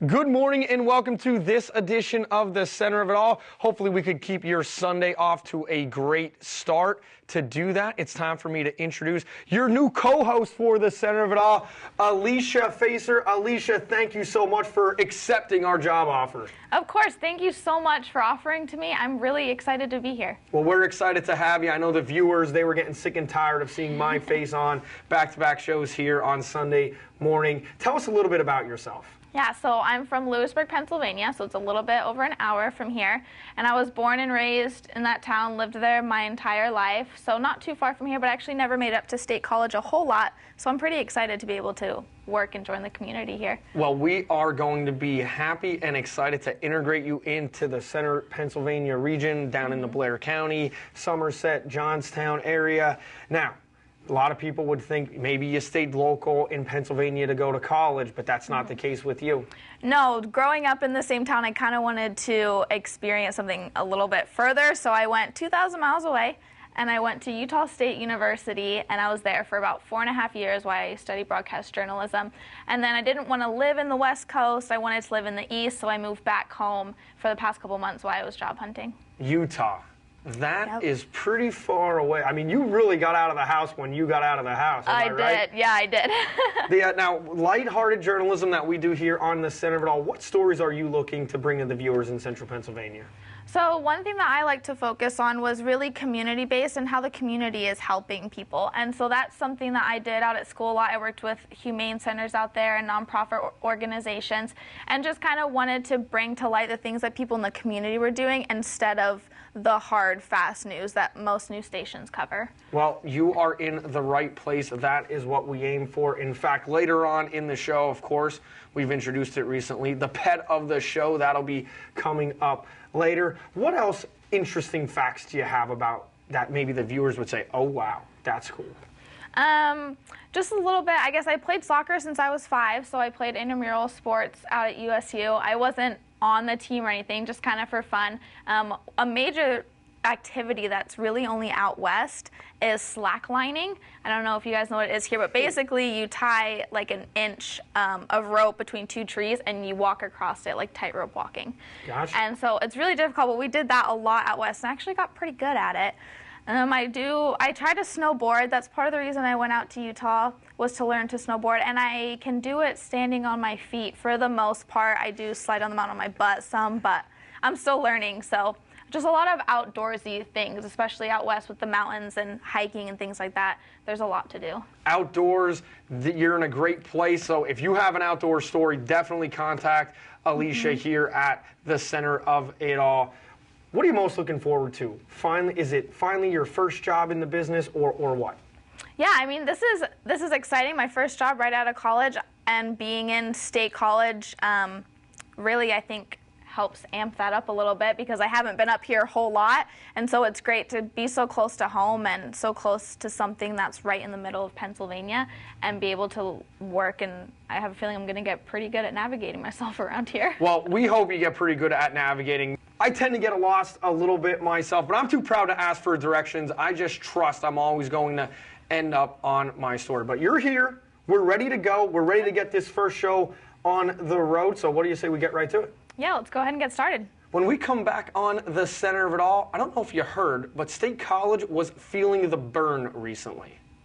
Good morning and welcome to this edition of the Center of It All. Hopefully we could keep your Sunday off to a great start. To do that, it's time for me to introduce your new co-host for the Center of It All, Alicia Facer. Alicia, thank you so much for accepting our job offer. Of course, thank you so much for offering to me. I'm really excited to be here. Well, we're excited to have you. I know the viewers, they were getting sick and tired of seeing my face on back-to-back shows here on Sunday morning. Tell us a little bit about yourself. Yeah, so I'm from Lewisburg, Pennsylvania, so it's a little bit over an hour from here. And I was born and raised in that town, lived there my entire life, so not too far from here, but actually never made it up to State College a whole lot. So I'm pretty excited to be able to work and join the community here. Well, we are going to be happy and excited to integrate you into the Center Pennsylvania region, down in the Blair County, Somerset, Johnstown area. Now, a lot of people would think maybe you stayed local in Pennsylvania to go to college, but that's not the case with you. No, growing up in the same town, I kind of wanted to experience something a little bit further, so I went 2,000 miles away, and I went to Utah State University, and I was there for about 4.5 years while I studied broadcast journalism. And then I didn't want to live in the West Coast, I wanted to live in the East, so I moved back home for the past couple months while I was job hunting. Utah. That is pretty far away. I mean, you really got out of the house when you got out of the house. Am I right? Did. Yeah, I did. Now, lighthearted journalism that we do here on the Center of It All, what stories are you looking to bring to the viewers in Central Pennsylvania? So one thing that I like to focus on was really community-based and how the community is helping people. And so that's something that I did out at school a lot. I worked with humane centers out there and nonprofit organizations and just kind of wanted to bring to light the things that people in the community were doing instead of the hard, fast news that most news stations cover. Well, you are in the right place. That is what we aim for. In fact, later on in the show, of course, we've introduced it recently, the pet of the show, that'll be coming up later. What else interesting facts do you have about that maybe the viewers would say, oh, wow, that's cool? Just a little bit. I guess I played soccer since I was 5, so I played intramural sports out at USU. I wasn't on the team or anything, just kind of for fun. A major activity that's really only out west is slacklining. I don't know if you guys know what it is here, but basically you tie like an inch of rope between 2 trees and you walk across it like tightrope walking. Gotcha. And so it's really difficult, but we did that a lot out west and I actually got pretty good at it. I try to snowboard. That's part of the reason I went out to Utah, was to learn to snowboard, and I can do it standing on my feet for the most part. I do slide on the mountain on my butt some, but I'm still learning, so just a lot of outdoorsy things, especially out west with the mountains and hiking and things like that. There's a lot to do. Outdoors, you're in a great place, so if you have an outdoor story, definitely contact Alicia here at the Center of It All. What are you most looking forward to? Is it finally your first job in the business, or what? Yeah, I mean, this is exciting. My first job right out of college, and being in State College really, I think, helps amp that up a little bit because I haven't been up here a whole lot, and so it's great to be so close to home and so close to something that's right in the middle of Pennsylvania and be able to work, and I have a feeling I'm going to get pretty good at navigating myself around here. Well, we hope you get pretty good at navigating. I tend to get lost a little bit myself, but I'm too proud to ask for directions. I just trust I'm always going to end up on my story. But you're here. We're ready to go. We're ready to get this first show on the road. So what do you say we get right to it? Yeah, let's go ahead and get started. When we come back on the Center of It All, I don't know if you heard, but State College was feeling the burn recently.